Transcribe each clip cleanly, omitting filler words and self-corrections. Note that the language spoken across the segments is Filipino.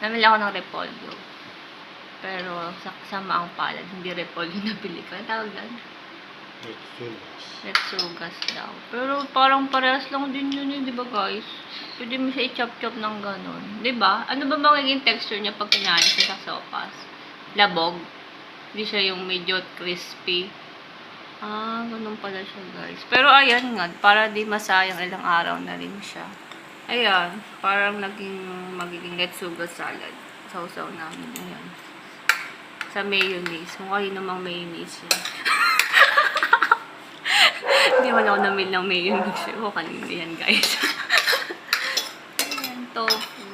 Namili ako ng repolyo. Pero sama ang palad, hindi repolyo na bili ko. Ang tawag yan? Letsugas daw. Pero parang parehas lang din yun, di ba guys? Pwede mo siya i-chop-chop ng ganon. Di ba? Ano ba magiging texture niya pag kinain siya sa sopas? Labog. Hindi siya yung medyo crispy. Ah, ganun pala siya guys. Pero ayan nga, para di masayang ilang araw na rin siya. Ayan, parang magiging letsugas salad. Sausaw namin. Ayan. Sa mayonnaise. Mukha yun namang mayonnaise yun. Hindi man ako namil ng mayonnaise. O, kanina yan, guys. Ayan, tofu.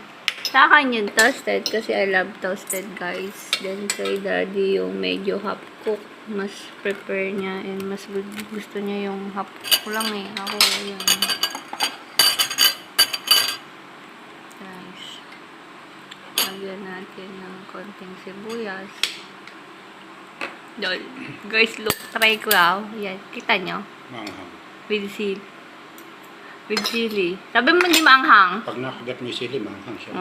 Sa akin yun, toasted. Kasi I love toasted, guys. Then, kay daddy yung medyo half cook. Mas prepare niya. And mas gusto niya yung half cook lang eh. Ako, ayan. Guys. Lagyan natin ng konting sibuyas. Dol. Guys, look. Try ko ah. Yan. Kita nyo? Maanghang. With sili. With sili. Sabi mo hindi maanghang? Pag nakagat mo yung sili, maanghang siya.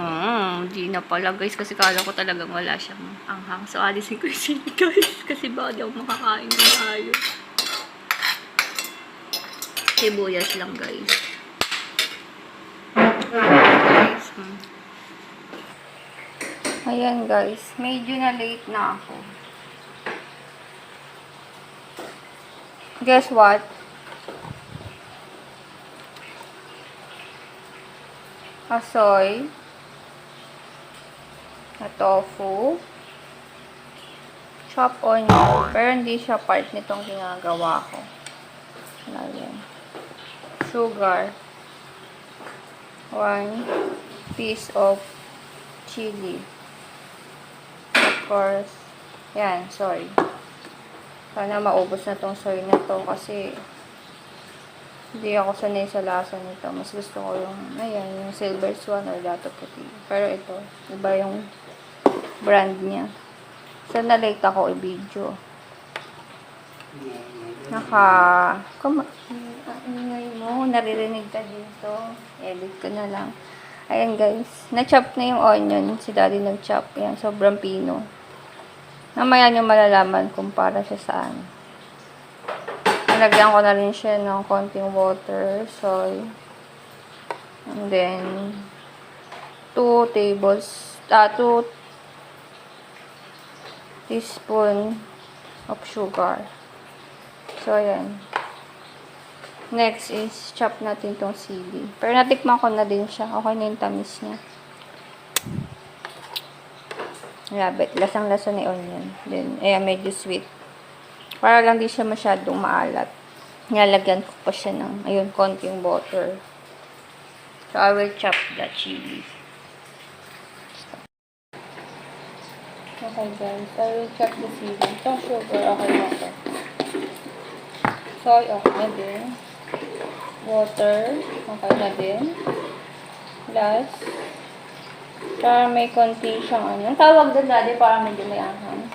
Hindi na pala guys. Kasi kala ko talagang wala siyang anghang. So, alisin ko yung sili guys. Kasi baka di ako makakain ng ayos. Sibuyas lang guys. Guys. Ayan guys. Medyo na late na ako. Guess what? Asoy. Na tofu. Chop onion. Pero hindi siya part nitong ginagawa ko. Ayan. Sugar. 1 piece of chili. Of course. Yan, soy. Sana maubos na tong soy na to kasi hindi ako sanay sa lasa nito. Mas gusto ko yung, ayan, yung silver swan or dato puti. Pero ito, iba yung brand niya. So, na-late ako i-video. Ingay mo, naririnig ka dito. Edit ko na lang. Ayan guys, na-chop na yung onion. Si daddy nag-chop. Ayan, sobrang pino. Namaya nyo malalaman kung para siya saan. Nalagyan ko na rin siya ng konting water, soy. And then, 2 teaspoon of sugar. So, ayan. Next is, chop natin tong sili. Pero natikman ko na din siya. Okay na yung tamis niya. Rabbit. Lasang-lasa ni onion. Then, ayan, medyo sweet. Para lang di siya masyadong maalat. Nilalagyan ko pa siya ng, ayun, konting butter. So, I will chop the chili. Okay, guys. I will chop the chili. Itong sugar, okay na ito. Soy, okay na din. Water, okay na din. Plus, para may konti siyang ano. Ang tawag doon dati para medyo may anghang.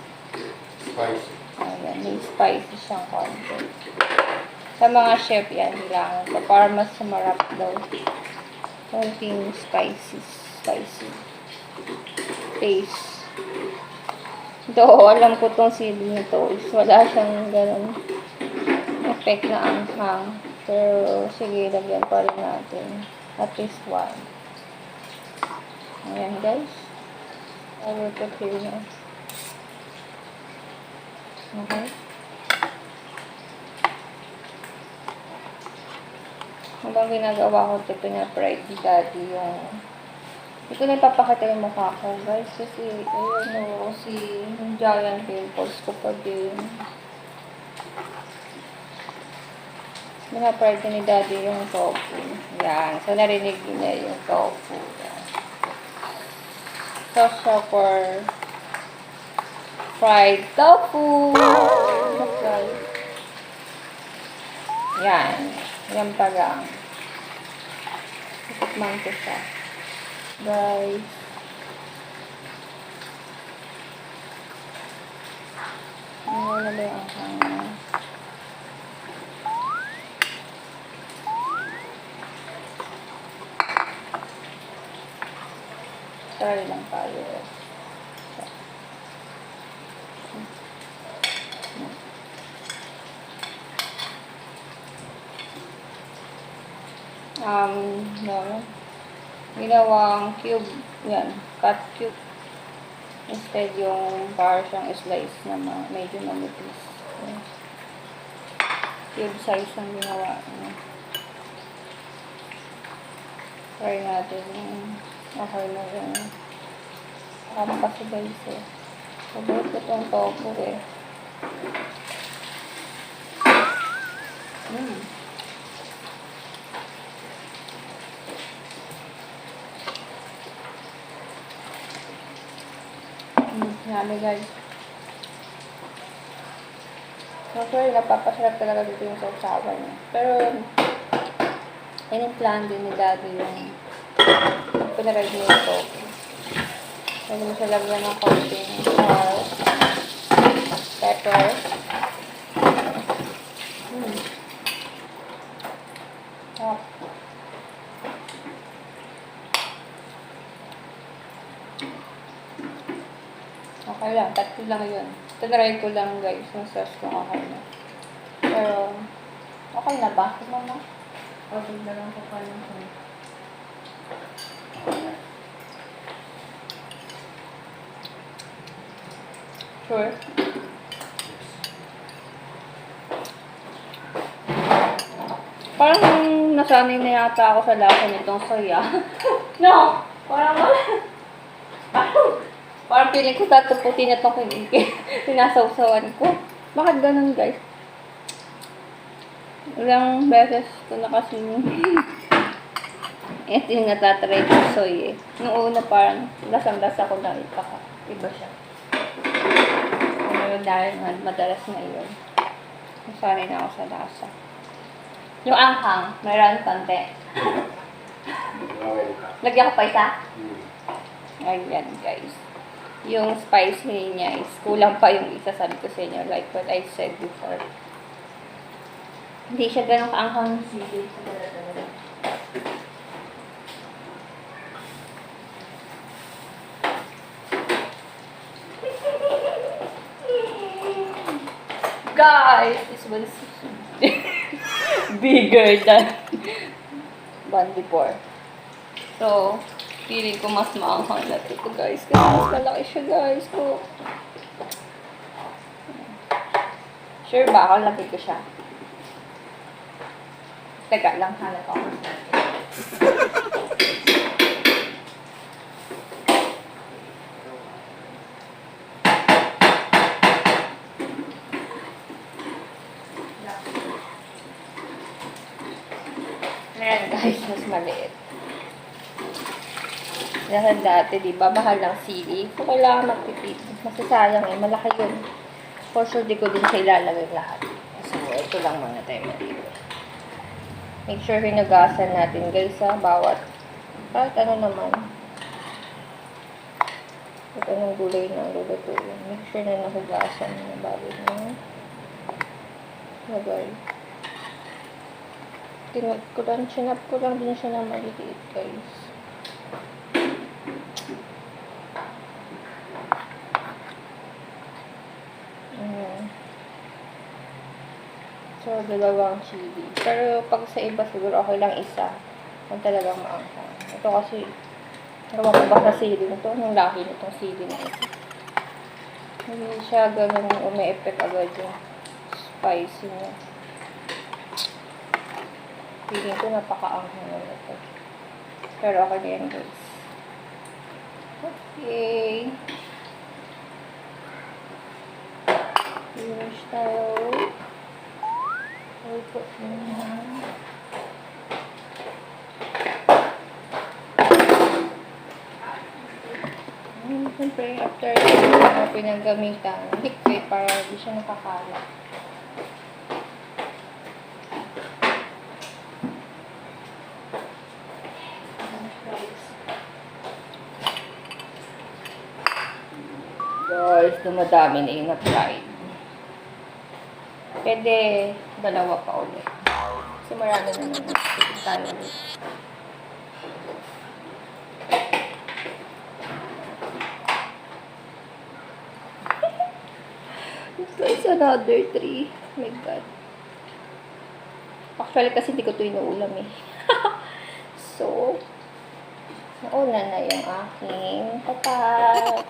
Spicy. Ayan, may spicy siyang konti. Sa mga chef yan, kailangan ko. Para mas sumarap daw. Konting spicy taste. Ito, alam ko tong sili nito is wala siyang ganun effect na anghang. Pero, sige, lagyan pa rin natin. At least 1. Ayan guys. I will put here na. Okay. Habang ginagawa ko ito, pina-fried ni daddy yung... Ito na ipapakita yung mukha ko guys. Kasi, ayun o, yung giant pimples ko pa din. Pina-fried ni daddy yung tofu. Yan. So, narinig niya yung tofu. Yan. Sauce siya for fried tofu. Okay. Yan. Yan pa lang. Itikman ko siya. Guys. Ano na ba yung anghang? Try lang tayo. No. Ginawang cube. Yan. Cut cube. Instead yung para siyang slice na medyo manipis. Cube size ang ginawa. Try natin. Okay na yun. Kasi guys eh. Sagot ko itong tofu eh. Yummy guys. Actually, napapasarap talaga dito yung sausawa niya. Pero, in-plan din ni Daddy yung pinarag niya yung tofu. Lagi mo siya lagyan ng konting salt, pepper. Okay lang, tatlo lang yun. Tinry ko lang guys, yung sauce ko okay na. Pero, okay na ba? Mama? Okay na lang ko pa lang. Sure? Parang nasanay na yata ako sa lasa nitong soya. No! Parang feeling ko tatuputin na itong pinasawsawan ko. Bakit ganun guys? Ilang beses ko na kasi ito yung natatry ko soy eh. Noong una parang lasang-lasa ko na iba siya. Pero dahil madalas na yun. Nasanay na ako sa lasa. Yung anghang, mayroon konti. Lagyan ko pa isa? Ayan guys. Yung spicy niya is kulang pa yung isa, sabi ko sa inyo, like what I said before. Hindi siya ganun kaanghang sili. Guys, this one is bigger than one before. So, feeling ko mas maanghang na ito guys. Kasi mas malaki siya guys ko. Sure ba? Ako laki ko siya. Teka lang, hanap ako. Ayan guys, mas maliit. Dahil dati, di ba, mahal ng sili. So, kailangan magtipid. Masasayang eh, malaki yun. For sure, di ko din sa ilalagay lahat. So, ito lang muna tayo dito. Make sure hinugasan natin guys ha, bawat kahit ano naman. Ito ng gulay na lulutuin. Make sure na nahugasan na bago nyo. Lagay. Sinap ko lang din siya ng maliliit guys. So, dalawang chili. Pero, pag sa iba, siguro okay lang isa. Kung talagang maanghang. Ito kasi, ewan ko ba sa sili nito? Anong laki nitong sili na ito? Hindi siya ganun umi-effect agad yung spicy niya. Feeling ko napaka-anghang na ito. Pero okay na yan guys. Okay. Finish tayo. Put siyempre, after pinagamitan, liquid para hindi siya nakakalat. Guys, dumadami na yung na-fried. Pwede dalawa pa ulit. Kasi marami na naman tayo ulit. another 3. Oh my God. Actually, kasi hindi ko ito inuulam eh. So, nauna na yung aking patat.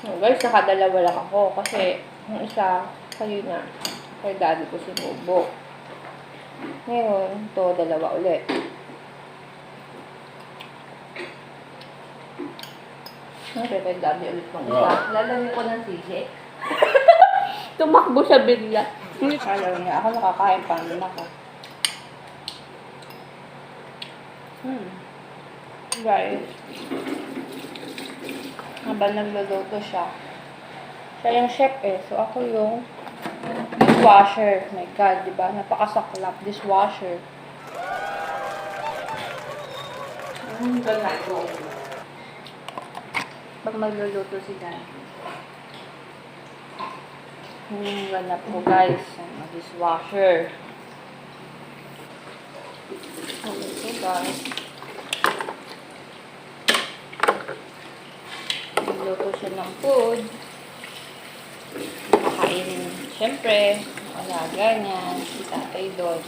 Oh, guys, nakadalawa lang ako kasi yung isa, kayo na, kay daddy ko sinubo. Ngayon, ito, dalawa ulit. Okay, kay daddy ulit ng isa. Lalagyan ko ng sili. Tumakbo siya bigla. Alam niya, ako nakakain pa rin ako. Guys, habang nagluluto siya. Siya yung chef eh, so ako yung dishwasher. My God, diba? Napakasaklap. Dishwasher. Ganun ko. Pag magluluto si daddy. Ganap ko guys. Dishwasher. Ito guys. Nagluto siya ng food. Makainin. Siyempre, alaga niya. Si tatay doon.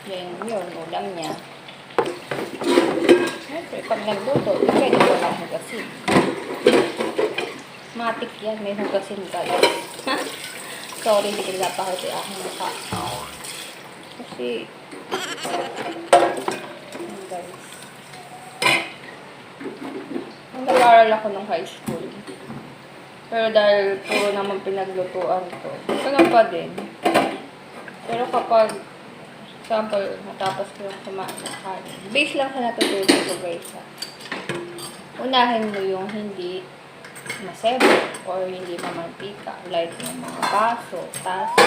Yan yun, ulam niya. Siyempre, pag nagluto, pwede walang hugasin. Matik yan, may hugasin guys. Sorry, hindi ko napakot yung aking mukha. Kasi, guys. Nag-aaral ako ng high school. Pero dahil puro naman pinaglutuan ko, ganun pa din. Pero kapag, example, natapos ko yung kumain ng kanin, base lang sa natutulog ko guys. Unahin mo yung hindi masebo or hindi mamantika. Like yung mga baso, taso.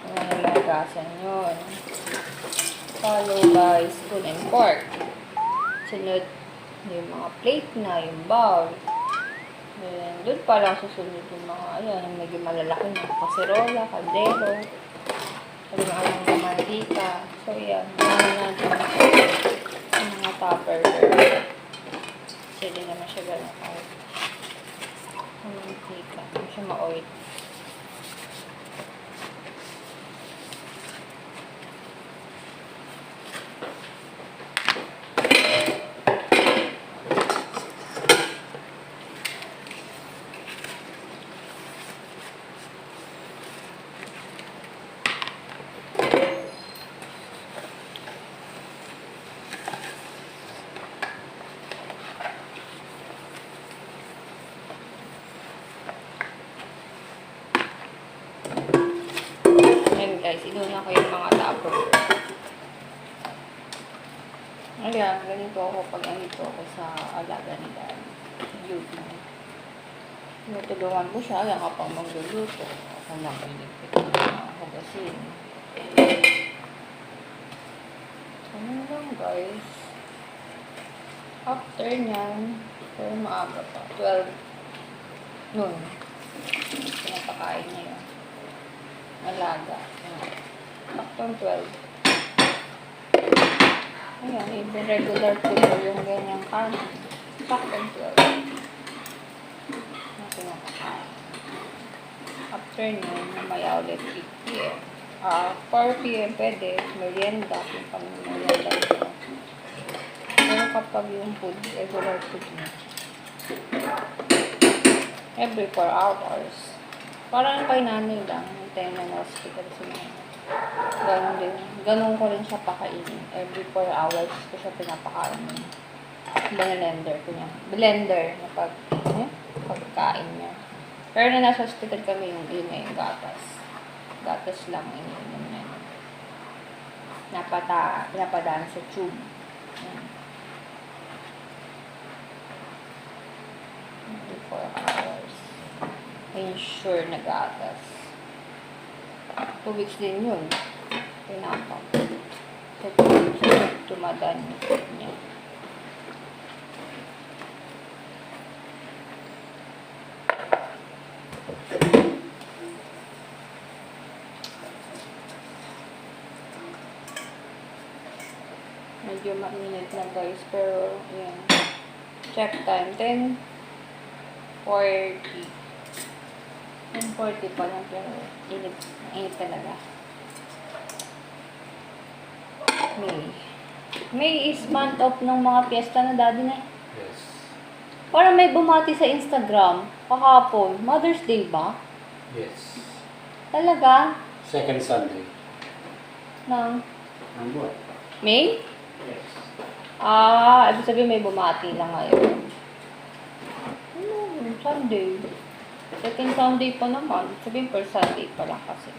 Yung nalagasan yun. Follow by spoon and fork. Sunod yung mga plate na, yung bowl. Then, doon pa lang susunod yung mga, ayan, yung medyo malalaki na kaserola, kaldero. Yung mga mantika. So, yan. Mga natin yung mga tupperware. Kasi di naman siya gano'n kahit mantika. Hindi siya ma-oil. Guys, inuna ko yung mga tupperware. Ayan, ganito ako pag ganito ako sa alaga nila. Beauty. Tinutulungan ko siya, ayan kapag magluluto. Ako lang pinipit ko na hugasin. Ano lang guys. After nyan, pero maaga pa. 12 noon. Pinapakain niya yun. Alaga. After 12. Ayan, even regular food o yung ganyang kanin. After 12. Natin nakakain. After nun, mamaya ulit 8 p.m. 4 p.m. pwede. Merienda. Yung pang-merienda nito. Pero kapag yung food, regular food na. Every 4 hours. Parang kay nanay lang. Hintay na na hospital si nanay. Ganon din. Ganon ko rin siya pakainin. Every 4 hours ko siya pinapakainin. Blender ko niya. Blender na pagkain niya. Pero na nasa hospital kami yung yung gatas. Gatas lang iniinom niya. Napadaan sa tube. Every 4 hours. Ensure na gatas. 2 weeks din yun. Pinapang. So, 2 weeks tumadan niya. medyo mainit na guys. Pero, yan. Check time. 10:40. 10:40 pa lang. Pero, init talaga. May is month of ng mga piyesta na daddy na. Yes. Parang may bumati sa Instagram kahapon. Mother's Day ba? Yes. Talaga? Second Sunday. Ng Ang buwan. May? Yes. Ibig sabihin may bumati lang ngayon. Sunday. Second Sunday pa naman. Sabihin first Sunday pa lang kasi.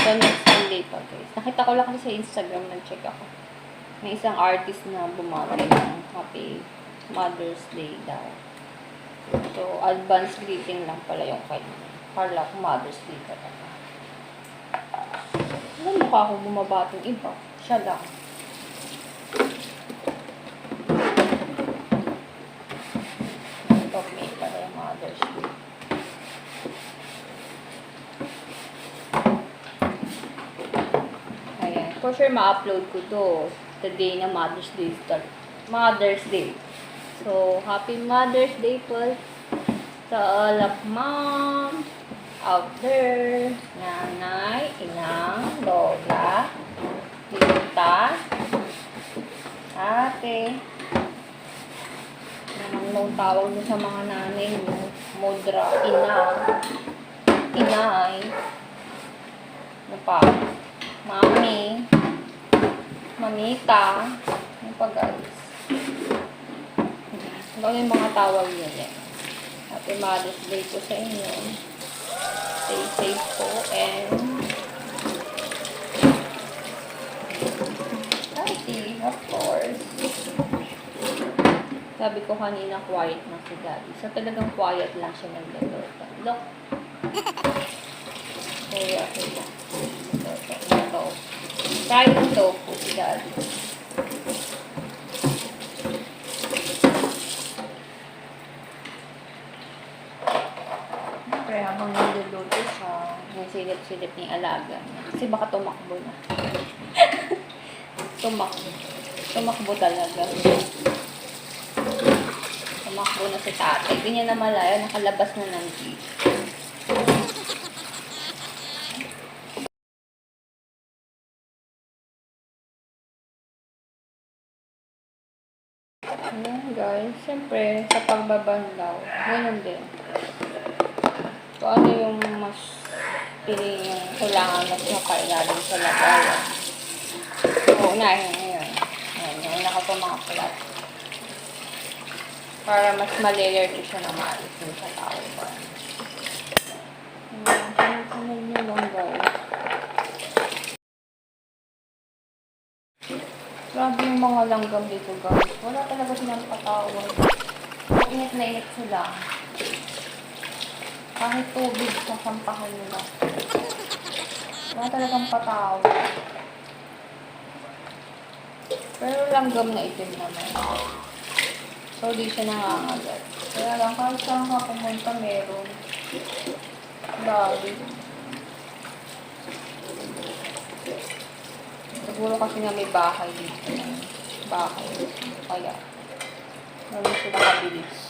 So, next Sunday pa guys. Nakita ko lang kasi sa Instagram, nag-check ako. May isang artist na bumati ng Happy Mother's Day daw. So, advance greeting lang pala yung kanya. Parla ko Mother's Day talaga. Ano mukha akong bumabating iba? Siya lang. Ito, may pala yung Mother's Day. Ayan. For sure, ma-upload ko to. The day na Mother's Day start. Mother's Day. So, happy Mother's Day po sa all of mom out there. Nanay, inang, lola, tita, ate. Anong tawag mo sa mga nanay mo? Mudra, inang, inay, ano pa? Mami, mamita, ano pa guys? Ano yung mga tawag yun eh. Happy Mother's Day po sa inyo. Stay safe po and healthy, of course. Sabi ko kanina quiet na si Daddy. So talagang quiet lang siya nagluluto. Look. Kaya ito. Ito. Fried tofu si Daddy. Siyempre habang nagluluto siya, yung silip-silip ni alaga niya. Kasi baka tumakbo na. Tumakbo talaga. Tumakbo na si tatay. Hindi niya na malaya, nakalabas na ng jeep. Ayan guys, siyempre sa pagbabanlaw, ganun din. Kung ano yung mas pili yung kailangan mas makailalim sa lagayan. So, unahin ngayon. Ayan, yung una ko pa mga pulat. Para mas malayer ko siya na maalis din sa tao ba. Ayan, sunod nyo lang guys. Grabe yung mga langgam dito guys. Wala talaga silang patawad. Init na init sila. Kahit tubig sa sampahan nila. Wala talagang patawad. Pero langgam na itim naman. So, di siya nangangagat. Kaya lang, kahit saan ka pumunta, meron. Dami. Siguro kasi nga may bahay dito. Bahay. Kaya, namin sila kabilis.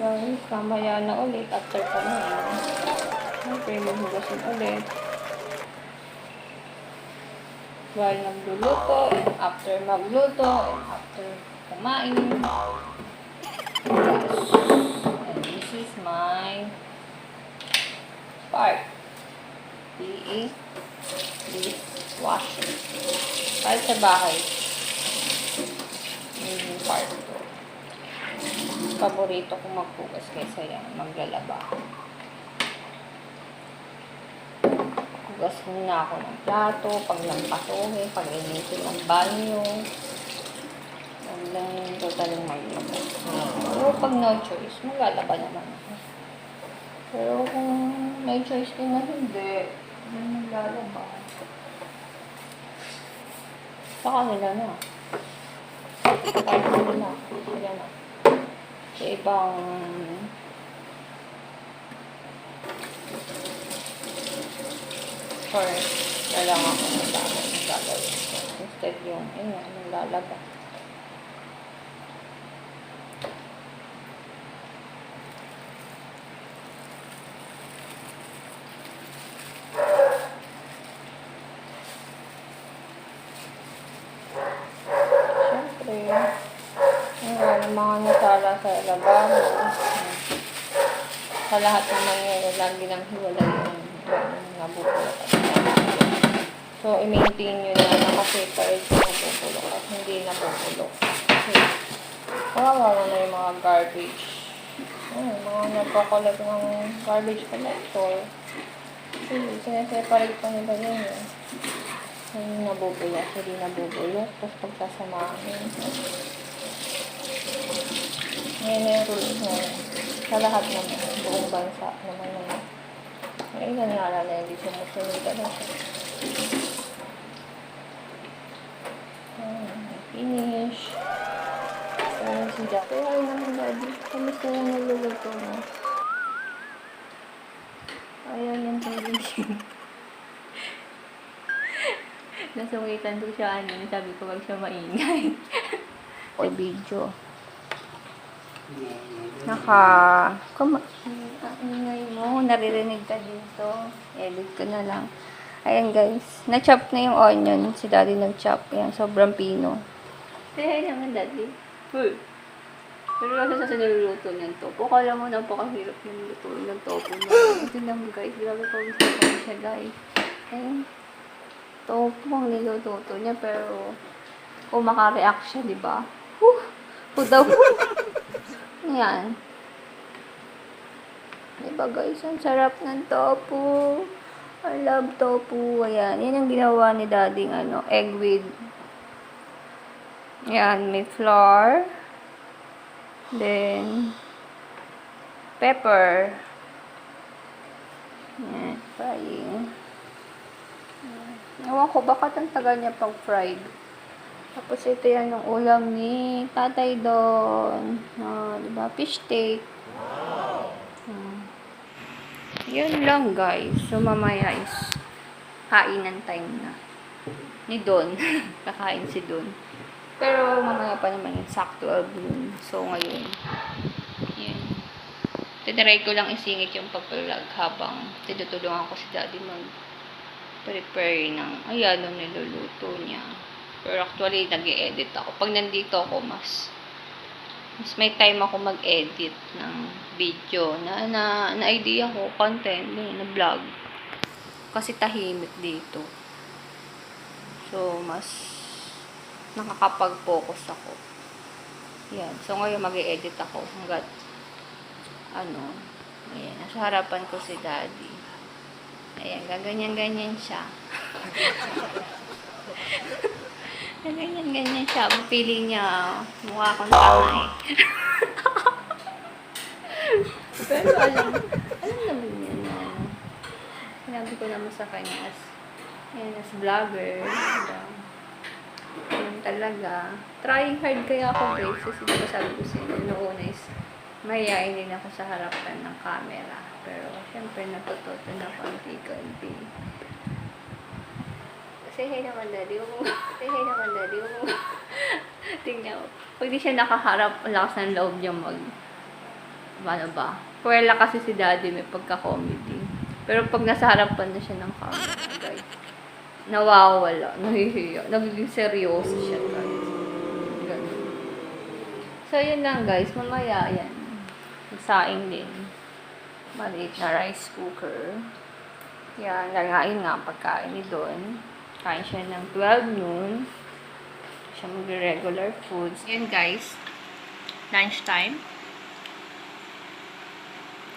Guys, mamaya na ulit after kumain. Siyempre, maghugasin ulit. While nagluluto, and after magluto, and after kumain. Yes. And this is my part. PE dishwasher. Kahit sa bahay. Yung part ko. Paborito kong maghugas kaysa yan, maglalaba. Hugas muna ako ng plato, paglampasuhin, pag-initin ng banyo. lang totaling maglaba. Pero pag no choice, maglalaba naman ako. Pero kung may choice din na hindi maglalaba. Sa kanila na. Kahit nila. Sila na. Sa ibang or na lang ako ng gagawin ko. Instead yung, naglalaba. Siyempre, yung mga natala sa lababo. Sa lahat naman yun, lagi lang hiwalay yung nabubulok at so, i-maintain nyo na nakaseparate yung nabubulok at hindi nabubulok. Kasi, kawawa na yung mga garbage. Mga nagpakolek ng garbage collector. Kasi, sineseparate pa nila yun. Yung nabubulok, hindi nabubulok. Tapos pagsasamahin. Ngayon yung rules na sa lahat naman, buong bansa naman naman. Ay, nangyara na hindi sumusunod talaga. Finish. Ayan si Jack. Kaya ay naman daddy. Kamusta yung naluluto mo? Ayaw yung television. Nasungitan ko siya sabi ko wag siya maingay. O video. Ingay mo, naririnig ka dito. Edit ko na lang. Ayan guys, na-chop na yung onion. Si daddy nag-chop. Ayan, sobrang pino. Kaya naman daddy. Pero kasi sa niluluto niyan tofu. Kala mo napakahirap yung luto ng tofu na. Ito lang guys, grabe pa siya guys. Ayan. Tofu ang niluluto niya pero kung makareact siya, di ba? Daw. Ayan. Diba guys, ang sarap ng tofu. I love tofu. Ayan. Yan ang ginawa ni daddy egg with. Ayan, may flour. Then, pepper. Ayan, frying. Ewan ko, bakit ang tagal niya pag fried. Tapos ito yan yung ulam ni tatay doon. Diba? Fish steak. Yun lang guys. So mamaya is kainan time na. Ni Don. Kakain si Don. Pero mamaya pa naman yung sakto 12 noon. So ngayon. Yan. Tinaray ko lang isingit yung papalag habang tinutulungan ko si daddy mag-prepare ng niluluto niya. Pero actually, nag-e-edit ako. Pag nandito ako, mas may time ako mag-edit ng video na idea ko, content, na vlog. Kasi tahimik dito. So, mas nakakapag-focus ako. Yan. So, ngayon mag-e-edit ako hanggat ayan, nasa harapan ko si daddy. Ayan, gaganyan-ganyan siya. Ganyan siya. Pili niya mukha akong tangay. Pero alam naman niya na sinabi ko naman sa kanya as vlogger. Yun talaga. Trying hard kaya ako guys. Kasi diba sabi ko sa inyo, noon is mahihain din ako sa harapan ng camera. Pero syempre natututo na konti-konti. Say hi naman daddy. Say hi naman daddy. Tingnan mo. Pag di siya nakaharap, lakas ng loob niya ano ba? Kuwela kasi si daddy may pagka-comedy. Pero pag nasa harapan na siya ng camera, guys, nawawala, nahihiya, nagiging seryoso siya, guys. Ganun. So, yun lang, guys. Mamaya, yan. Saing din. Maliit na rice cooker. Yan, langain nga ang pagkain ni Don. Kain siya ng 12 noon. Siya mag-regular foods. Yan, guys. Lunchtime.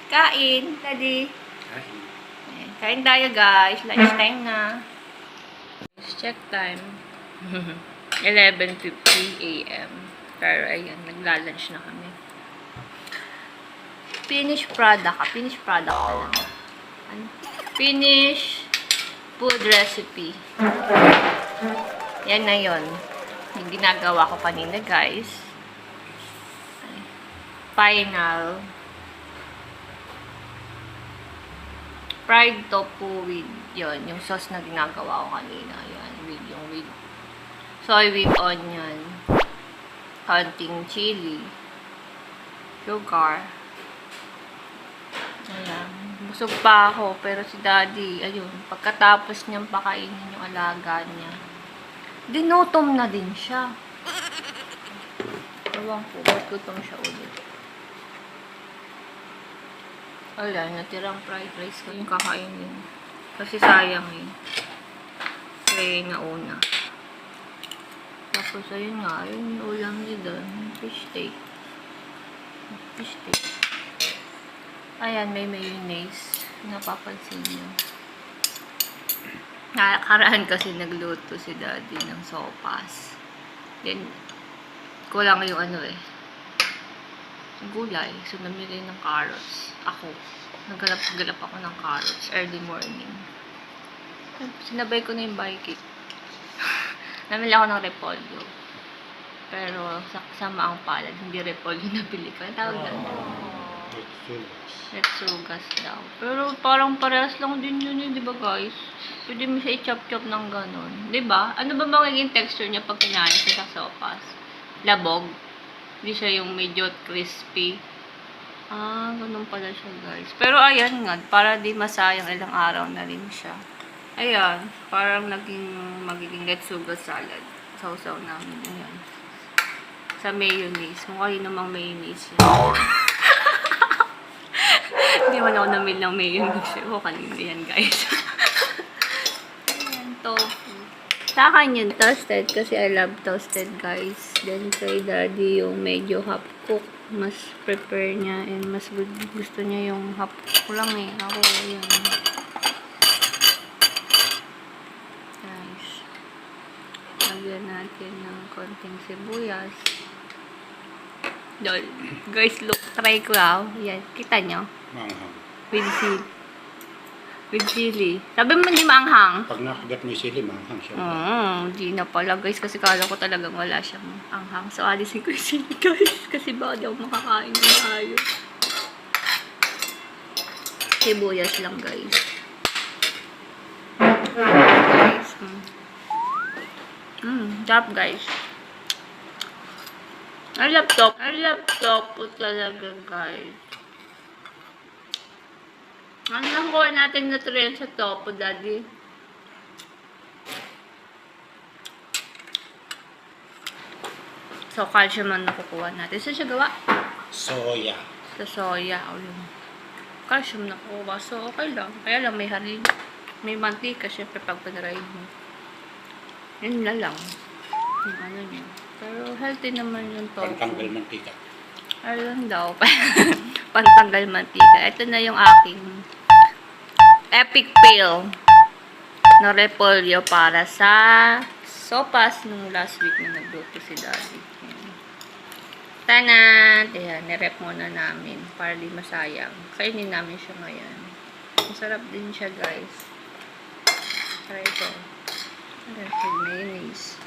Kain, daddy. Kain tayo, guys. Lunchtime na. Check time. 11:50 a.m. Pero ayan, nagla-lunch na kami. Finished product. Finished product na lang. Ano? Finished food recipe. Yan na yun. Yung ginagawa ko kanina, guys. Final. Fried tofu with yun, yung sauce na ginagawa ko kanina. Yan, with soy with onion. Konting chili. Sugar. Ayan. Busog pa ako, pero si daddy, ayun, pagkatapos niyang pakainin yung alaga niya, dinutom na din siya. Ewan ko, ba't gutom siya ulit? Wala, natirang fried rice ko yung kakainin. Kasi sayang eh. Kaya nauna. Tapos ayun nga, ayun yung ulam niya doon. Fish steak. Fish steak. Ayan, may mayonnaise. Napapansin niyo. Nakaraan kasi nagluto si daddy ng sopas. Then, kulang yung ano eh. Gulay. So, namili ng carrots. Ako. Naggalap-galap ako ng carrots. Early morning. Sinabay ko na yung biking. Namili ako ng repolyo. Pero, sa maang palad, hindi repolyo nabili ko. Ang tawag na. Letsugas daw. Pero, parang parehas lang din yun di ba guys? Pwede mo siya i-chop-chop ng ganon. Di ba? Ano ba magiging texture niya pag kinain siya sa sopas? Labog. Hindi siya yung medyo crispy. Ganun pala siya guys. Pero ayan nga, para di masayang ilang araw na rin siya. Ayan, parang magiging letsugas salad. Sausaw namin. Ayan. Sa mayonnaise. Mukha yun namang mayonnaise yun. Hindi man ako namil ng mayonnaise. O, kanina yan guys. Ayan, tofu. Sa akin yung toasted kasi I love toasted guys. Then kay daddy yung medyo half cook. Mas prepare niya and mas gusto niya yung half cook lang eh. Ako yun. Guys. Lagyan natin ng konting sibuyas. Dol. Guys, look. Try ko yan. Kita nyo? Manghang. With chili. With chili. Sabi mo hindi maanghang? Pag nakagat mo yung sili, manghang siya. Hindi na pala guys. Kasi kala ko talagang wala siyang anghang. So, alisin ko yung sili guys. Kasi baka daw makakain ng ayos. Sibuyas lang guys. Guys. Sarap guys. I love tofu talaga guys. Ano lang kuha natin nutrients sa tofu, daddy? So, calcium ang nakukuha natin. Saan siya gawa? Soya. Sa soya. O yun. Calcium nakukuha. So, okay lang. Kaya lang may harin. May mantika, syempre, pag panride mo. Yun na lang. Yung ano niya. Pero, healthy naman yung tofu. Pantanggal mantika. Ayun daw. Pantanggal mantika. Ito na yung aking epic fail na repolyo para sa sopas nung last week na nagluto si daddy. Tanan! Ayan, nirep muna namin para di masayang. Kainin namin siya ngayon. Masarap din siya guys. Try ito. Mayonnaise.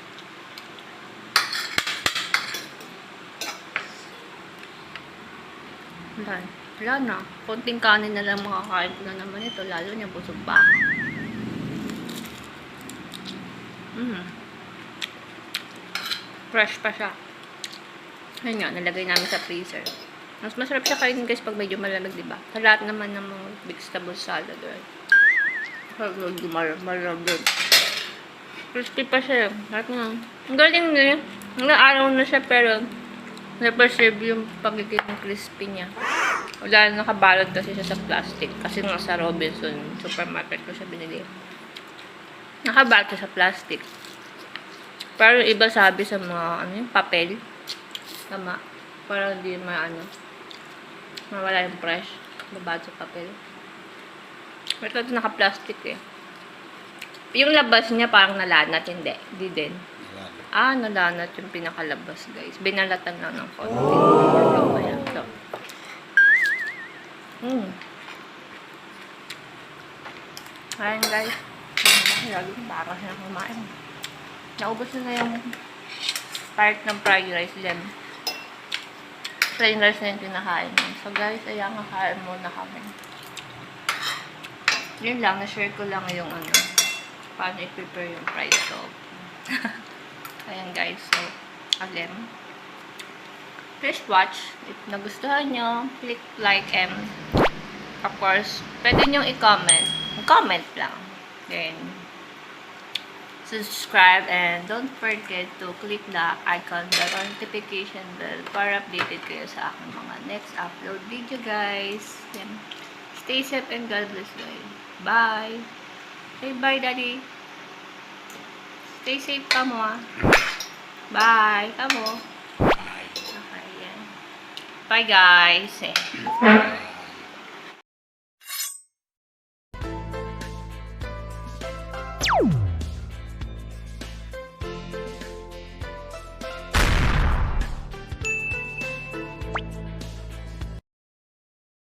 Wala na. Konting kanin na lang makakain ko na naman ito. Lalo niya busog pa ako. Fresh pa siya. Ayun nga, nalagay namin sa freezer. Mas masarap siya kainin guys pag medyo malamig, diba? Sa lahat naman ng mga vegetable salad, right? Medyo malamig. Crispy pa siya. Lahat nga. Ang galing niya. Hanggang araw na siya pero na-preserve yung pagiging crispy niya. Wala na nakabalot kasi siya sa plastic. Kasi nga sa Robinson supermarket ko siya binili. Nakabalot siya sa plastic. Pero iba sabi sa mga ano yung papel. Tama. Para hindi mawala yung fresh. Babalot sa papel. Pero ito naka-plastic eh. Yung labas niya parang nalanat. Hindi din. Nalanat. Nalanat yung pinakalabas, guys. Binalatan lang ng konti. Okay lang to. Ayan, guys. Lagi para siya kumain. Naubos na yung part ng fried rice din. Fried rice na yung kinakain mo. So, guys, ayan, kakain muna kami. Yun lang, na-share ko lang yung paano i-prepare yung fried tofu. Ayan, guys. So, again, please watch. If nagustuhan nyo, click like and of course, pwede nyo i-comment. Comment lang. Then, subscribe and don't forget to click the icon, the notification bell para updated kayo sa aking mga next upload video, guys. Then, stay safe and God bless, guys. Bye. Say bye, Daddy. Stay safe ka mo, Bye. Ka mo. Bye. Okay, yan. Bye, guys. Bye.